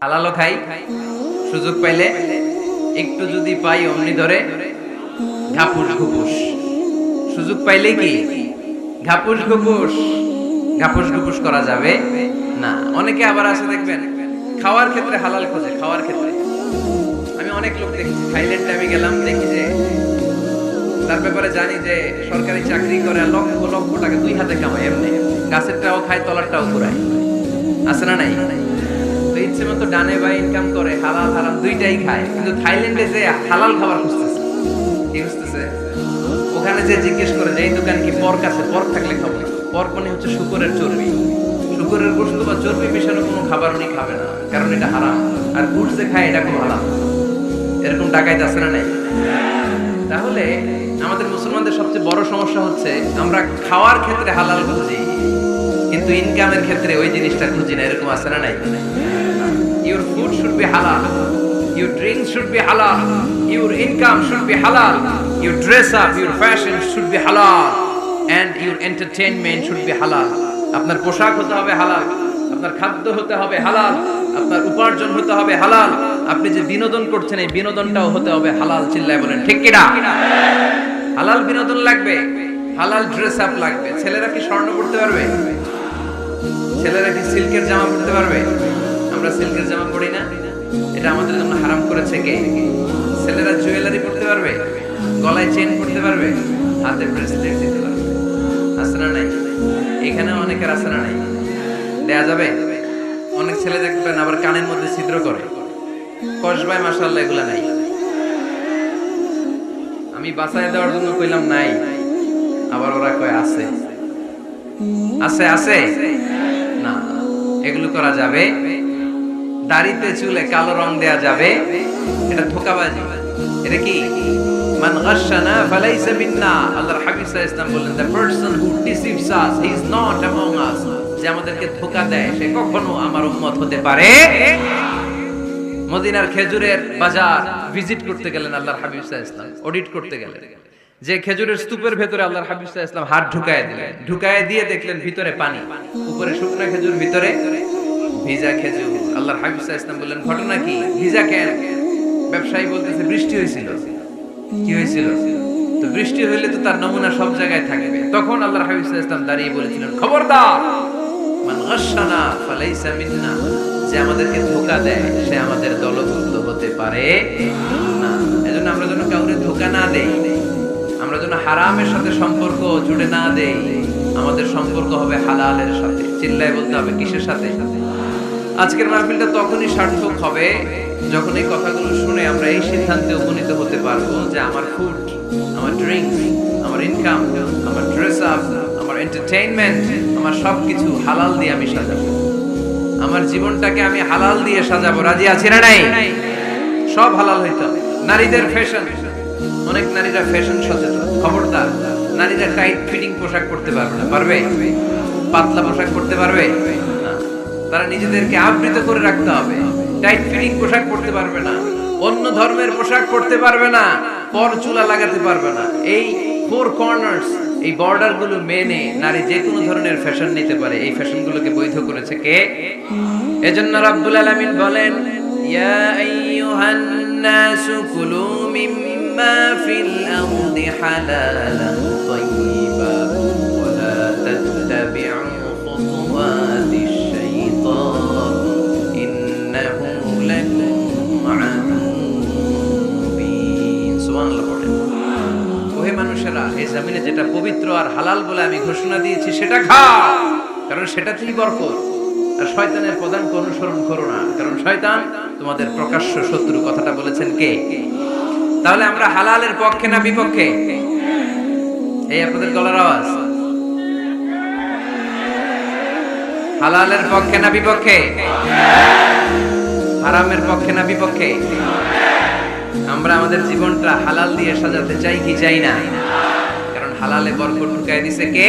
হালালও খাই, সুযোগ পাইলে একটু যদি পাই অমনি ধরে ঘাপুস ঘুপুস। সুযোগ পাইলে কি ঘাপুস ঘুপুস ঘাপুস ঘুপুস করা যাবে না। অনেকে আবার আছে দেখবেন খাওয়ার ক্ষেত্রে হালাল খোঁজে। খাওয়ার ক্ষেত্রে আমি অনেক লোক দেখছি, থাইল্যান্ডে আমি গেলাম, দেখি যে তার ব্যাপারে জানি যে সরকারি চাকরি করে লক্ষ লক্ষ টাকা দুই হাতে কামায়, এমনি গাছেরটাও খায় তলারটাও ঘুরায়, আছে না নাই? তো ইচ্ছে মতো ডানে বা ইনকাম করে, হালাল হারাম দুইটাই খায়, কিন্তু থাইল্যান্ডে যে হালাল খাবার খুঁজতেছে। কি খুঁজতেছে? ওখানে যে জিজ্ঞেস করে যে এই দোকান কি পর্ক আছে, পর্ক থাকলে খাবো। পর্ক মানে হচ্ছে শুকরের চর্বি, শুকরের গোশত বা চর্বি মেশানো কোনো খাবার উনি খাবে না, কারণ এটা হারাম। আর গুড় যে খায় এটা খুব হারাম। এরকম ডাকাইতে আছে না নাই? তাহলে আমাদের মুসলমানদের সবচেয়ে বড় সমস্যা হচ্ছে আমরা খাওয়ার ক্ষেত্রে হালাল খুঁজি, কিন্তু ইনকামের ক্ষেত্রে ওই জিনিসটা খুঁজি না। এরকম আছে না নাই? Your food should be halal, your drinks should be halal, your income should be halal, your dress up, your fashion should be halal, and your entertainment should be halal. আপনার পোশাক হতে হবে হালাল, আপনার খাদ্য হতে হবে হালাল, আপনার উপার্জন হতে হবে হালাল, আপনি যে বিনোদন করছেন এই বিনোদনটাও হতে হবে হালাল। চিল্লায় বলেন ঠিক কিনা? হালাল বিনোদন লাগবে, হালাল ড্রেস আপ লাগবে। ছেলেরা কি স্বর্ণ পড়তে পারবে? ছেলেরা কি সিল্কের জামা পড়তে পারবে? আমরা সিল্কের জামা পরি না, এটা আমাদের জন্য হারাম করেছে কে? ছেলেরা জুয়েলারি পড়তে পারবে? গলায় চেন পড়তে পারবে? হাতে ব্রেসলেট দিতে পারবে? আছে না নাই? এখানে অনেকের আছে না নাই? দেয়া যাবে? অনেক ছেলে দেখবেন আবার কানের মধ্যে ছিদ্র করে, কসবায় মাশাআল্লাহ এগুলা নাই। আমি বাঁচায় দেওয়ার জন্য কইলাম নাই, আবার ওরা কয় আছে। আছে আছে না, এগুলো করা যাবে? দাড়িতে চুলে কালো রং দেয়া যাবে? এটা ধোঁকাবাজি। এটা কি? মান গাশশানা ফালাইসা মিন্না। আল্লাহর হাবিব সাল্লাল্লাহু আলাইহি ওয়াসাল্লাম বলেন, the person who deceives us he is not among us। যে আমাদেরকে ধোঁকা দেয় সে কখনো আমার উম্মত হতে পারে। মদিনার খেজুরের বাজার ভিজিট করতে গেলেন আল্লাহর হাবিব সাল্লাল্লাহু আলাইহি ওয়াসাল্লাম, অডিট করতে গেলেন। যে খেজুরের স্তূপের ভেতরে আল্লাহর হাবিব সাল্লাল্লাহু আলাইহি ওয়াসাল্লাম হাত ঢুকায় দিলেন, ঢুকায় দিয়ে দেখলেন ভিতরে পানি, উপরে শুকনা খেজুর, ভিতরে ভিজা খেজুর। আল্লাহর হাবিব সাল্লাল্লাহু আলাইহি ওয়াসাল্লাম বললেন, ঘটনা কি? ভিজা কেন? ব্যবসায়ী বলতেছে বৃষ্টি হয়েছিল। কি হয়েছিল? তো বৃষ্টি হইলে তো তার নমুনা সব জায়গায় থাকবে। তখন আল্লাহর হাবিব সাল্লাল্লাহু আলাইহি ওয়াসাল্লাম দাঁড়িয়ে বলেছিলেন, খবরদার, মান গাশশানা ফালাইসা মিন্না। যে আমাদেরকে ধোঁকা দেয় সে আমাদের দলভুক্ত হতে পারে না। এজন্য আমরা যেন কাউকে ধোঁকা না দেই, আমরা যেন হারামের সাথে সম্পর্ক জুড়ে না দেই। আমাদের সম্পর্ক হবে হালালের সাথে। চিল্লায় বলতে হবে কিসের সাথে? আজকের মাহফিলটা তখনই সার্থক হবে যখন এই কথাগুলো শুনে আমরা এই সিদ্ধান্তে উপনীত হতে পারবো যে আমার ফুড, আমার ড্রিঙ্কস, আমার ইনকাম, আমার ড্রেস আপ, আমার এন্টারটেইনমেন্ট, আমার সবকিছু হালাল দিয়ে আমি সাজাবো। আমার জীবনটাকে আমি হালাল দিয়ে সাজাবো। রাজি আছি না নাই? সব হালাল হইতে হবে। নারীদের ফ্যাশন, অনেক নারীরা ফ্যাশন সচেতন। খবরদার, নারীরা টাইট ফিটিং পোশাক পরতে পারবে না। পারবে? পাতলা পোশাক পরতে পারবে না। তারা নিজেদেরকে আবৃত করে রাখতে হবে। টাইট ফিটিং পোশাক পরতে পারবে না, অন্য ধর্মের পোশাক পরতে পারবে না, পর চুলা লাগাতে পারবে না। এই ফোর কর্নার্স, এই বর্ডার গুলো মেনে নারী যে কোনো ধরনের ফ্যাশন নিতে পারে। এই ফ্যাশন গুলোকে বৈধ করেছে কে? এজন্য রাব্বুল আলামিন বলেন, ইয়া আইয়ুহান নাসু কুলু মিম্মা ফিল আরদি হালালান তাইয়্যিবা ওয়া লা তাত্তাবি'উ খুতুওয়াতিশ শাইতান ইন্নাহু লাকুম আদুউম মুবিন। সুবহানাল্লাহ পড়েন। ওহে মানুষেরা, এই জমিনে যেটা পবিত্র আর হালাল বলে আমি ঘোষণা দিয়েছি সেটা খাও, কারণ সেটাতেই বরকত। আর শয়তানের পদাঙ্ক অনুসরণ করো না, কারণ শয়তান তোমাদের প্রকাশ্য শত্রু। কথাটা বলেছেন কে? তাহলে আমরা হালালের পক্ষে না বিপক্ষে? এই আপনাদের গলার আওয়াজ। হালালের পক্ষে না বিপক্ষে? হারামের পক্ষে না বিপক্ষে? আমরা আমাদের জীবনটা হালাল দিয়ে সাজাতে চাই কি চাই না? কারণ হালালে বরকত ঢুকায় দিছে কে?